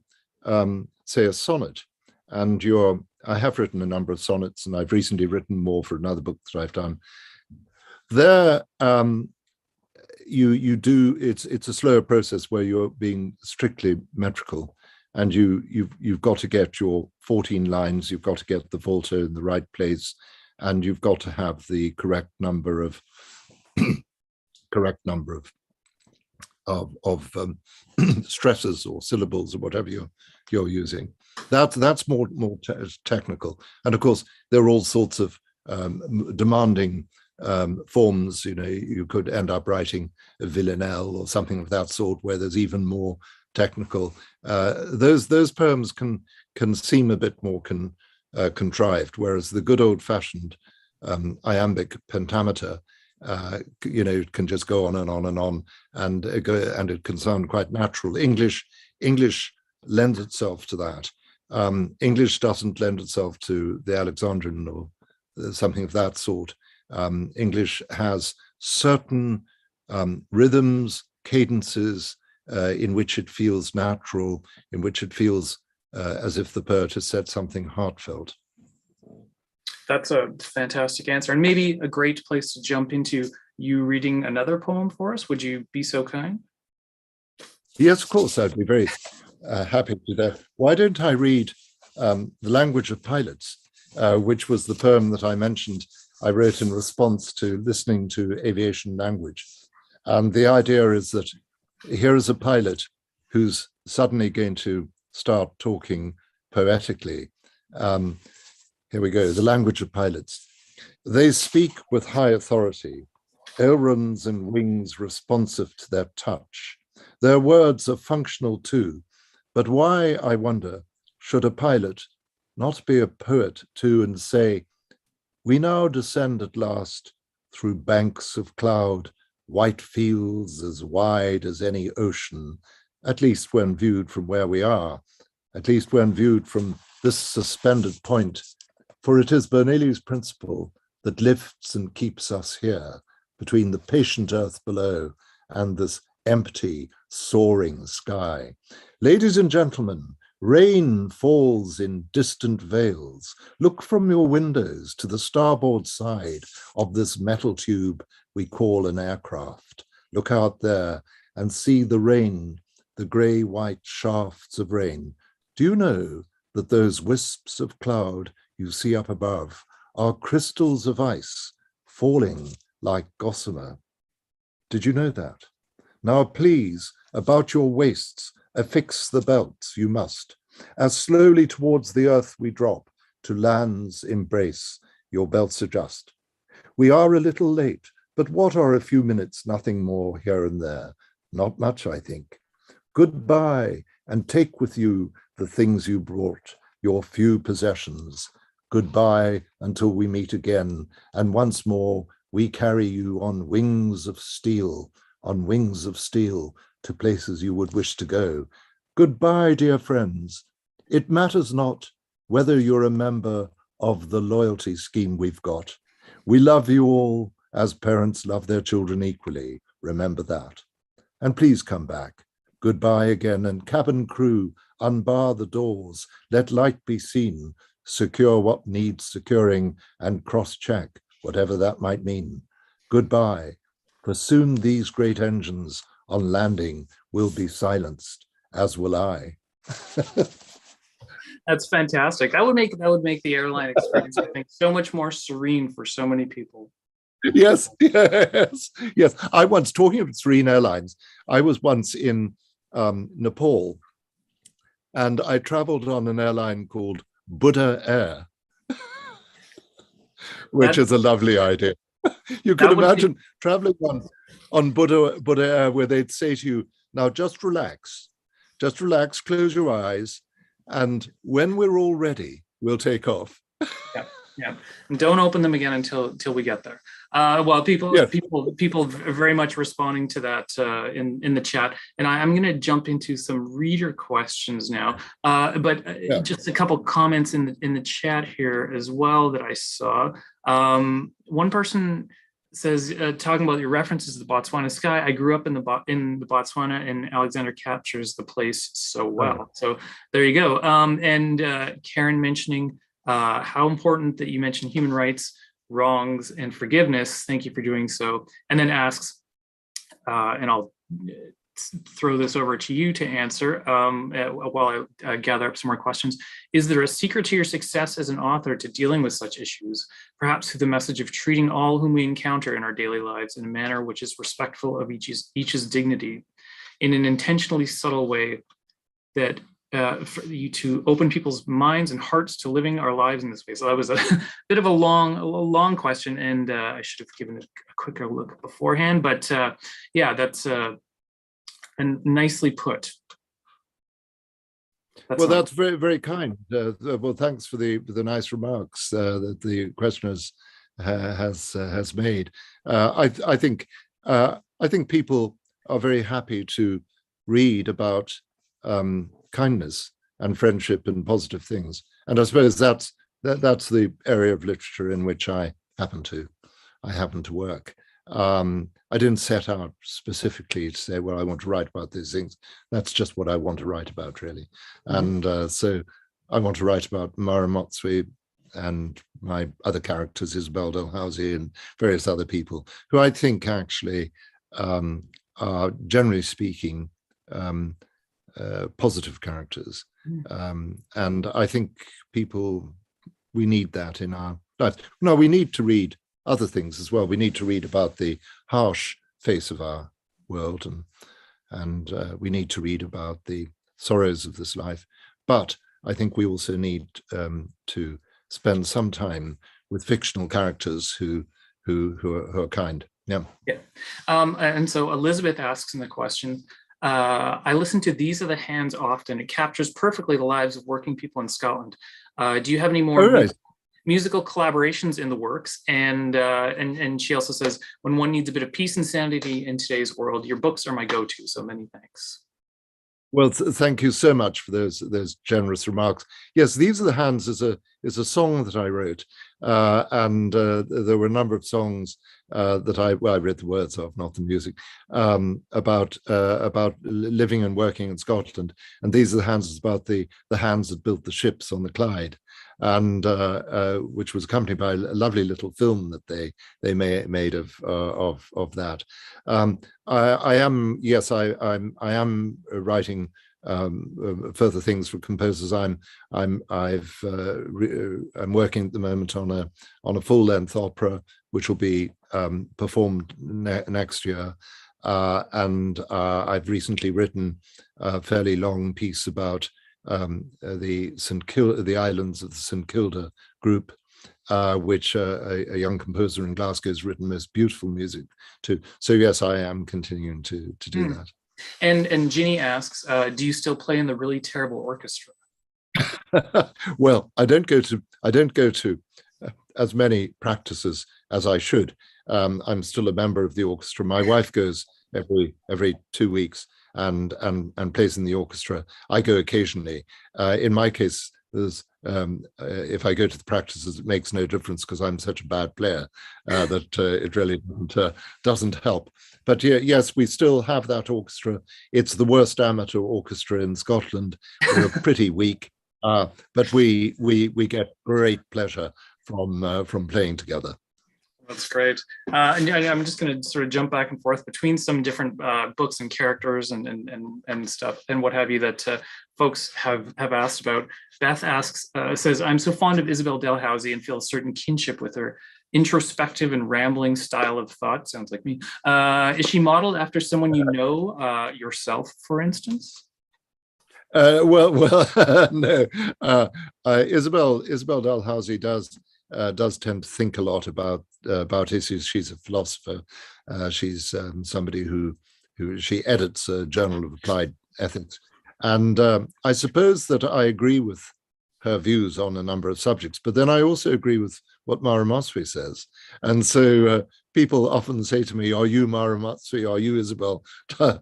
Speaker 3: say, a sonnet, and I have written a number of sonnets, and I've recently written more for another book that I've done. There, it's a slower process where you're being strictly metrical, and you've got to get your 14 lines, you've got to get the volta in the right place, and you've got to have the correct number of stresses or syllables or whatever you're using. That's more technical, and of course there are all sorts of demanding forms. You could end up writing a villanelle or something of that sort, where there's even more technical. Those poems can seem a bit more contrived, whereas the good old-fashioned iambic pentameter, can just go on and on and on, and it can sound quite natural. English lends itself to that. English doesn't lend itself to the Alexandrian or something of that sort. English has certain rhythms, cadences, in which it feels natural, in which it feels as if the poet has said something heartfelt.
Speaker 2: That's a fantastic answer, and maybe a great place to jump into you reading another poem for us. Would you be so kind?
Speaker 3: Yes, of course, I'd be very happy to do that. Why don't I read The Language of Pilots, which was the poem that I mentioned I wrote in response to listening to aviation language. And the idea is that here is a pilot who's suddenly going to start talking poetically. Here we go, The Language of Pilots. They speak with high authority, ailerons and wings responsive to their touch. Their words are functional too, but why, I wonder, should a pilot not be a poet too and say, we now descend at last through banks of cloud, white fields as wide as any ocean, at least when viewed from where we are, at least when viewed from this suspended point, for it is Bernoulli's principle that lifts and keeps us here, between the patient earth below and this empty, soaring sky. Ladies and gentlemen, rain falls in distant vales. Look from your windows to the starboard side of this metal tube we call an aircraft. Look out there and see the rain, the grey-white shafts of rain. Do you know that those wisps of cloud you see up above are crystals of ice falling like gossamer? Did you know that? Now please, about your waists, affix the belts you must, as slowly towards the earth we drop, to land's embrace, your belts adjust. We are a little late, but what are a few minutes, nothing more here and there? Not much, I think. Goodbye, and take with you the things you brought, your few possessions. Goodbye until we meet again, and once more we carry you on wings of steel, to places you would wish to go. Goodbye, dear friends. It matters not whether you're a member of the loyalty scheme we've got. We love you all as parents love their children equally. Remember that. And please come back. Goodbye again, and cabin crew, unbar the doors, let light be seen, secure what needs securing, and cross-check, whatever that might mean. Goodbye, for soon these great engines on landing will be silenced, as will I.
Speaker 2: That's fantastic. That would make the airline experience, I think, so much more serene for so many people.
Speaker 3: Yes. I once, talking of serene airlines, I was once in Nepal, and I traveled on an airline called Buddha Air, which is a lovely idea. You can imagine traveling on Buddha Air, where they'd say to you, now just relax, close your eyes, and when we're all ready, we'll take off.
Speaker 2: Yeah. And don't open them again until we get there. Well, people very much responding to that in the chat, and I'm going to jump into some reader questions now. Just a couple comments in the chat here as well that I saw. One person says, talking about your references to the Botswana sky, I grew up in the Botswana, and Alexander captures the place so well. So there you go. And Karen mentioning how important that you mentioned human rights, wrongs, and forgiveness. Thank you for doing so. And then asks, and I'll throw this over to you to answer while I gather up some more questions. Is there a secret to your success as an author to dealing with such issues, perhaps through the message of treating all whom we encounter in our daily lives in a manner which is respectful of each's dignity, in an intentionally subtle way that for you to open people's minds and hearts to living our lives in this way? So that was a bit of a long question, and I should have given it a quicker look beforehand, but yeah, that's and nicely put.
Speaker 3: That's very, very kind. Well, thanks for the nice remarks that the questioner has made. I think people are very happy to read about kindness and friendship and positive things, and I suppose that's the area of literature in which I happen to work. I didn't set out specifically to say, well, I want to write about these things. That's just what I want to write about, really. And so I want to write about Mara Motswe and my other characters, Isabel Dalhousie and various other people, who I think actually are, generally speaking, positive characters. And I think we need that in our life. No, we need to read other things as well. We need to read about the harsh face of our world, and we need to read about the sorrows of this life. But I think we also need to spend some time with fictional characters who are kind. Yeah.
Speaker 2: And so Elizabeth asks in the question, I listen to These Are the Hands often. It captures perfectly the lives of working people in Scotland. Do you have any more?
Speaker 3: Oh, right.
Speaker 2: musical collaborations in the works. And she also says, when one needs a bit of peace and sanity in today's world, your books are my go-to. So many thanks.
Speaker 3: Well, thank you so much for those generous remarks. Yes, These Are the Hands is a song that I wrote, and there were a number of songs that I wrote the words of, not the music, about living and working in Scotland. And These Are the Hands is about the hands that built the ships on the Clyde, and which was accompanied by a lovely little film that they made of that. I am writing further things for composers. I'm working at the moment on a full-length opera which will be performed next year, and I've recently written a fairly long piece about the islands of the St Kilda group, which a young composer in Glasgow has written most beautiful music to. So yes, I am continuing to do that.
Speaker 2: And Ginny asks, do you still play in the really terrible orchestra?
Speaker 3: Well, I don't go to as many practices as I should. I'm still a member of the orchestra. My wife goes every 2 weeks and plays in the orchestra. I go occasionally. In my case, there's if I go to the practices, it makes no difference because I'm such a bad player that it really doesn't help. But yes, we still have that orchestra. It's the worst amateur orchestra in Scotland. We're pretty weak, but we get great pleasure from playing together.
Speaker 2: That's great. And I'm just going to sort of jump back and forth between some different books and characters and stuff and what have you that folks have asked about. Beth says, I'm so fond of Isabel Dalhousie and feel a certain kinship with her introspective and rambling style of thought. Sounds like me. Is she modeled after someone you know, yourself, for instance?
Speaker 3: Well, no. Isabel Dalhousie does tend to think a lot about issues. She's a philosopher. She's somebody who she edits a journal of applied ethics, and I suppose that I agree with her views on a number of subjects. But then I also agree with what Mara Mosby says, and so people often say to me, "Are you Mara Mosby? Are you Isabel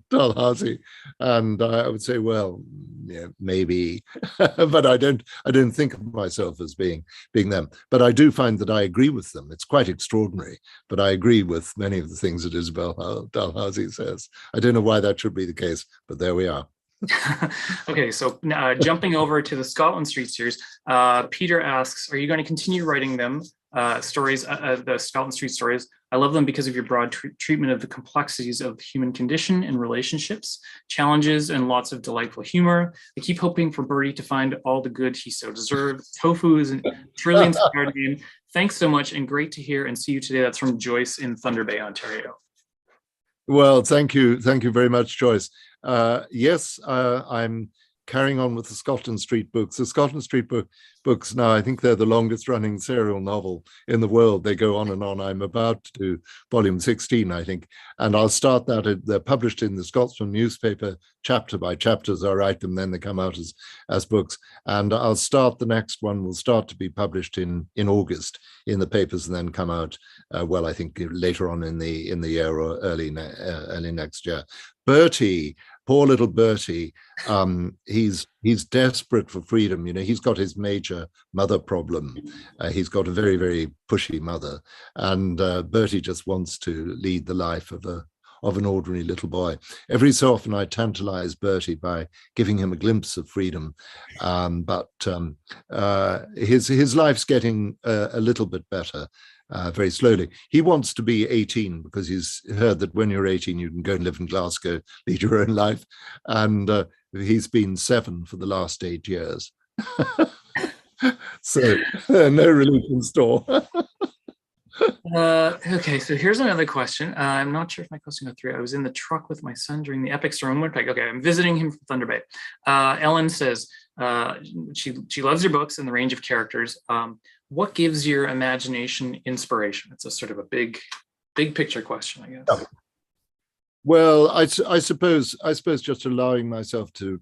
Speaker 3: Dalhousie?" And I would say, "Well, yeah, maybe," but I don't think of myself as being them. But I do find that I agree with them. It's quite extraordinary, but I agree with many of the things that Isabel Dalhousie says. I don't know why that should be the case, but there we are.
Speaker 2: Okay, so jumping over to the Scotland Street series, Peter asks, are you going to continue writing them, stories, the Scotland Street stories? I love them because of your broad treatment of the complexities of the human condition and relationships, challenges, and lots of delightful humor. I keep hoping for Bertie to find all the good he so deserves. Tofu is a truly inspired name. Thanks so much, and great to hear and see you today. That's from Joyce in Thunder Bay, Ontario.
Speaker 3: Well, thank you very much, Joyce. Yes, I'm carrying on with the Scotland Street books. The Scotland Street books now, I think they're the longest running serial novel in the world. They go on and on. I'm about to do volume 16, I think, and I'll start that. They're published in the Scotsman newspaper, chapter by chapter as I write them, then they come out as books. And I'll start, the next one will start to be published in August in the papers and then come out, well, I think later on in the year or early next year. Bertie, poor little Bertie, he's desperate for freedom. You know, he's got his major mother problem. He's got a very, very pushy mother, and Bertie just wants to lead the life of an ordinary little boy. Every so often I tantalize Bertie by giving him a glimpse of freedom, but his life's getting a little bit better. Very slowly. He wants to be 18 because he's heard that when you're 18, you can go and live in Glasgow, lead your own life. And he's been 7 for the last 8 years. So no relief in store.
Speaker 2: Okay, so here's another question. I'm not sure if my question got through. I was in the truck with my son during the Epic Storm in Winnipeg. Okay, I'm visiting him from Thunder Bay. Ellen says she loves your books and the range of characters. What gives your imagination inspiration? It's a sort of a big picture question, I guess.
Speaker 3: Well, I suppose just allowing myself to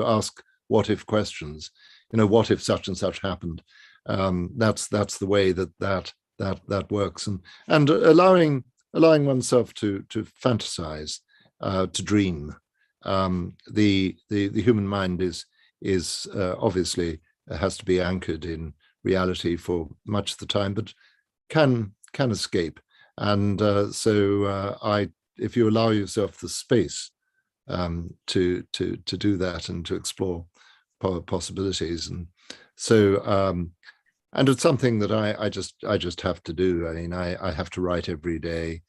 Speaker 3: ask what if questions. You know, what if such and such happened? That's the way that works, and allowing oneself to fantasize, to dream. The human mind is obviously has to be anchored in reality for much of the time, but can escape. And if you allow yourself the space to do that and to explore possibilities, and so and it's something that I just have to do. I mean, I have to write every day.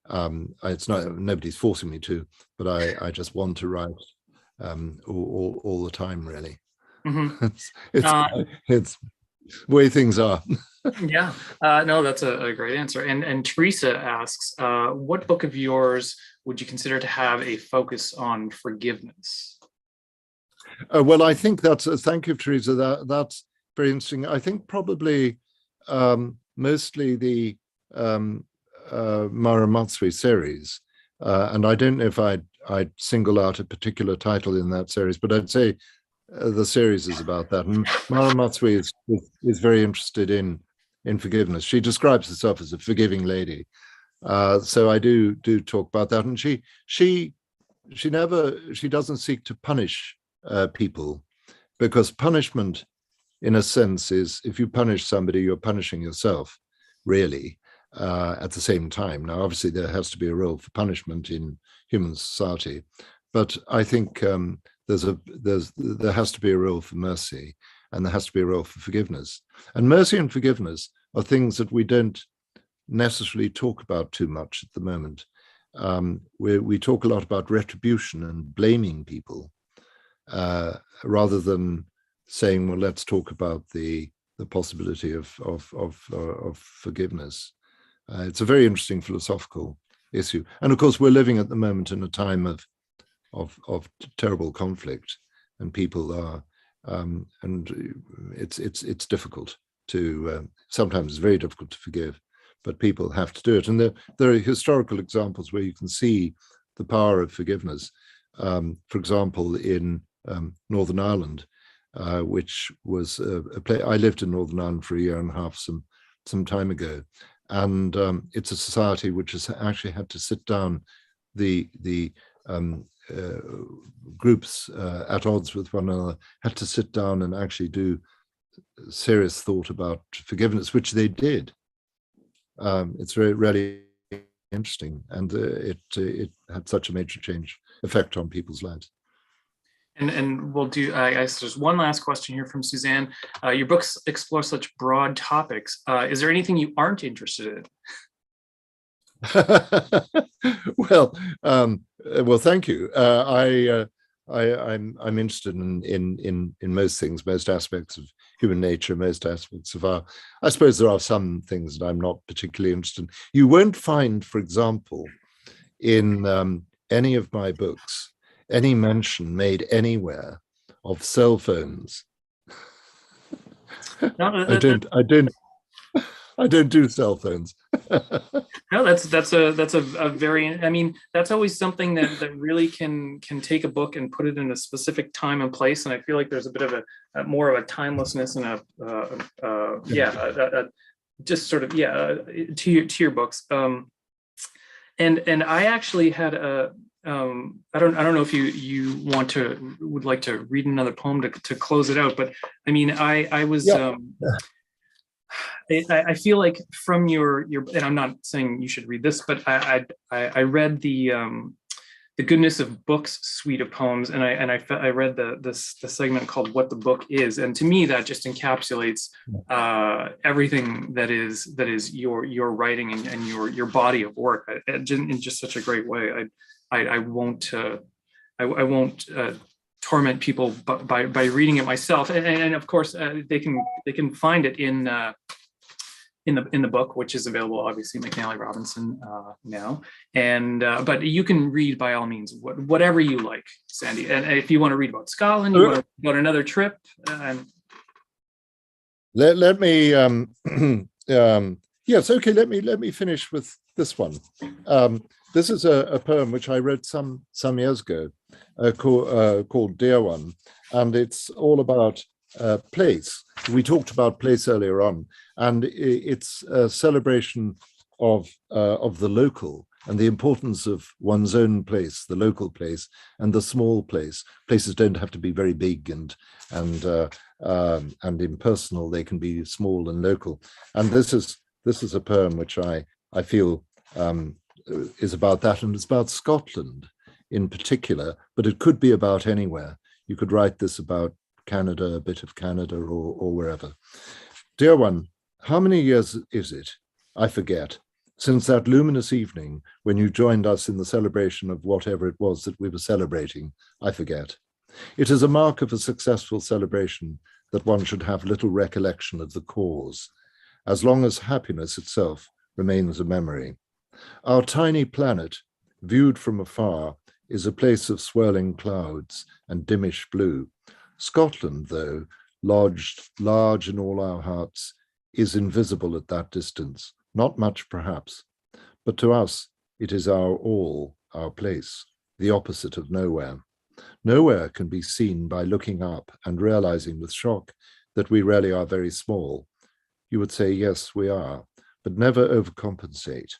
Speaker 3: It's not, nobody's forcing me to, but I just want to write all the time, really.
Speaker 2: Mm-hmm.
Speaker 3: It's the way things are.
Speaker 2: Yeah, no, that's a great answer. And Teresa asks, what book of yours would you consider to have a focus on forgiveness?
Speaker 3: Well, I think that's, thank you, Teresa. That's very interesting. I think probably mostly the Mara Matsui series. And I don't know if I'd single out a particular title in that series, but I'd say the series is about that. And Mara Matsui is very interested in forgiveness. She describes herself as a forgiving lady. So I do talk about that. And she doesn't seek to punish people, because punishment, in a sense, is, if you punish somebody, you're punishing yourself, really, at the same time. Now, obviously, there has to be a role for punishment in human society, but I think there has to be a role for mercy, and there has to be a role for forgiveness. And mercy and forgiveness are things that we don't necessarily talk about too much at the moment. We talk a lot about retribution and blaming people, rather than saying, well, let's talk about the possibility of forgiveness. It's a very interesting philosophical issue, and of course, we're living at the moment in a time of terrible conflict, and people are, and it's difficult to, sometimes it's very difficult to forgive, but people have to do it. And there are historical examples where you can see the power of forgiveness. For example, in Northern Ireland, which was a place. I lived in Northern Ireland for a year and a half some time ago, and it's a society which has actually had to sit down the groups at odds with one another, had to sit down and actually do serious thought about forgiveness, which they did. It's really interesting, and it had such a major effect on people's lives.
Speaker 2: And we'll do, I guess there's one last question here from Suzanne. Your books explore such broad topics. Is there anything you aren't interested in?
Speaker 3: Well, thank you. I'm interested in most things, most aspects of human nature, most aspects of our. I suppose there are some things that I'm not particularly interested in. You won't find, for example, in any of my books, any mention made anywhere of cell phones. I don't do cell phones.
Speaker 2: No, that's a very, I mean, that's always something that really can take a book and put it in a specific time and place. And I feel like there's a bit of a more of a timelessness and just sort of, to your books. And I actually had I don't know if you would like to read another poem to close it out, but I mean, I was, I feel like from your, and I'm not saying you should read this, but I read the Goodness of Books suite of poems, and I read the segment called What the Book Is, and to me that just encapsulates everything that is your writing and your body of work in just such a great way. I won't torment people by reading it myself, and of course they can find it in the book, which is available obviously McNally Robinson now, and but you can read by all means whatever you like, Sandy. And if you want to read about Scotland, you want to read about another trip,
Speaker 3: let me yes, okay, let me finish with this one. This is a poem which I wrote some years ago, called Dear One, and it's all about place. we talked about place earlier on, and it's a celebration of the local and the importance of one's own place, the local place, and the small place. Places don't have to be very big and impersonal. They can be small and local. And this is a poem which I feel is about that, and it's about Scotland in particular, but it could be about anywhere. You could write this about Canada, a bit of Canada, or wherever. Dear one, how many years is it? I forget. Since that luminous evening when you joined us in the celebration of whatever it was that we were celebrating, I forget. It is a mark of a successful celebration that one should have little recollection of the cause, as long as happiness itself remains a memory. Our tiny planet, viewed from afar, is a place of swirling clouds and dimmish blue. Scotland, though, lodged large in all our hearts, is invisible at that distance, not much perhaps, but to us it is our all, our place, the opposite of nowhere. Nowhere can be seen by looking up and realizing with shock that we really are very small. You would say, yes, we are, but never overcompensate.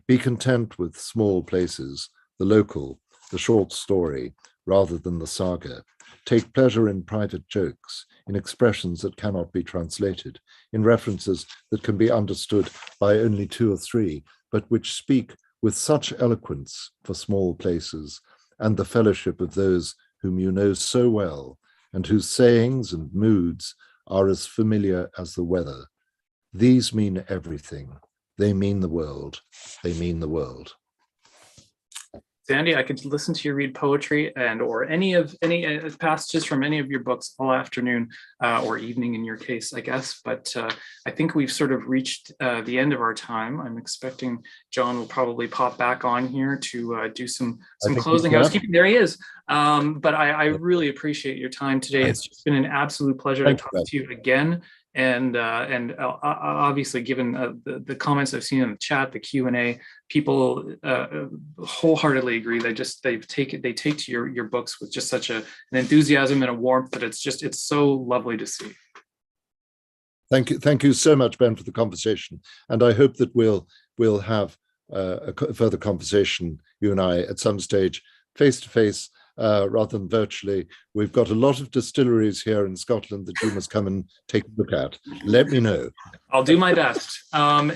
Speaker 3: Be content with small places, the local, the short story, rather than the saga. Take pleasure in private jokes, in expressions that cannot be translated, in references that can be understood by only 2 or 3, but which speak with such eloquence for small places and the fellowship of those whom you know so well, and whose sayings and moods are as familiar as the weather. These mean everything. They mean the world. They mean the world.
Speaker 2: Sandy, I could listen to you read poetry or any passages from any of your books all afternoon or evening in your case, I guess. But I think we've sort of reached the end of our time. I'm expecting John will probably pop back on here to do some closing housekeeping. There he is. But I really appreciate your time today. It's just been an absolute pleasure to talk to you again. And obviously, given the comments I've seen in the chat, the Q&A, people wholeheartedly agree. They take to your books with just such an enthusiasm and a warmth that it's so lovely to see.
Speaker 3: Thank you so much, Ben, for the conversation, and I hope that we'll have a further conversation, you and I, at some stage, face to face. Rather than virtually. We've got a lot of distilleries here in Scotland that you must come and take a look at. Let me know.
Speaker 2: I'll do my best. Or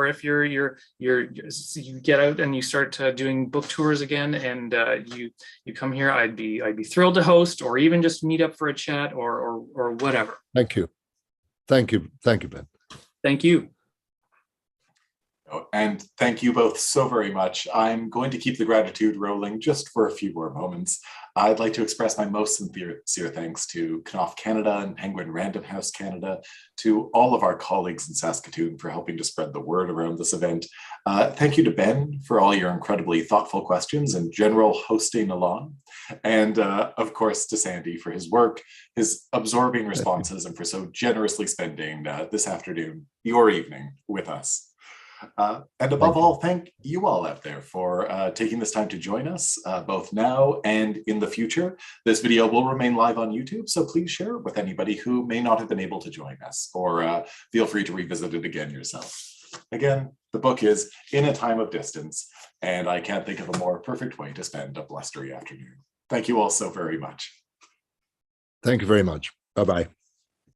Speaker 2: if you get out and you start doing book tours again, and you come here, I'd be thrilled to host, or even just meet up for a chat or whatever.
Speaker 3: Thank you, Ben.
Speaker 2: Thank you.
Speaker 1: And thank you both so very much. I'm going to keep the gratitude rolling just for a few more moments. I'd like to express my most sincere thanks to Knopf Canada and Penguin Random House Canada, to all of our colleagues in Saskatoon for helping to spread the word around this event. Thank you to Ben for all your incredibly thoughtful questions and general hosting along. And of course to Sandy for his work, his absorbing responses, and for so generously spending this afternoon, your evening, with us. And above all, thank you all out there for taking this time to join us, both now and in the future. This video will remain live on YouTube, so please share it with anybody who may not have been able to join us, or feel free to revisit it again yourself. Again, the book is In a Time of Distance, and I can't think of a more perfect way to spend a blustery afternoon. Thank you all so very much.
Speaker 3: Thank you very much. Bye-bye.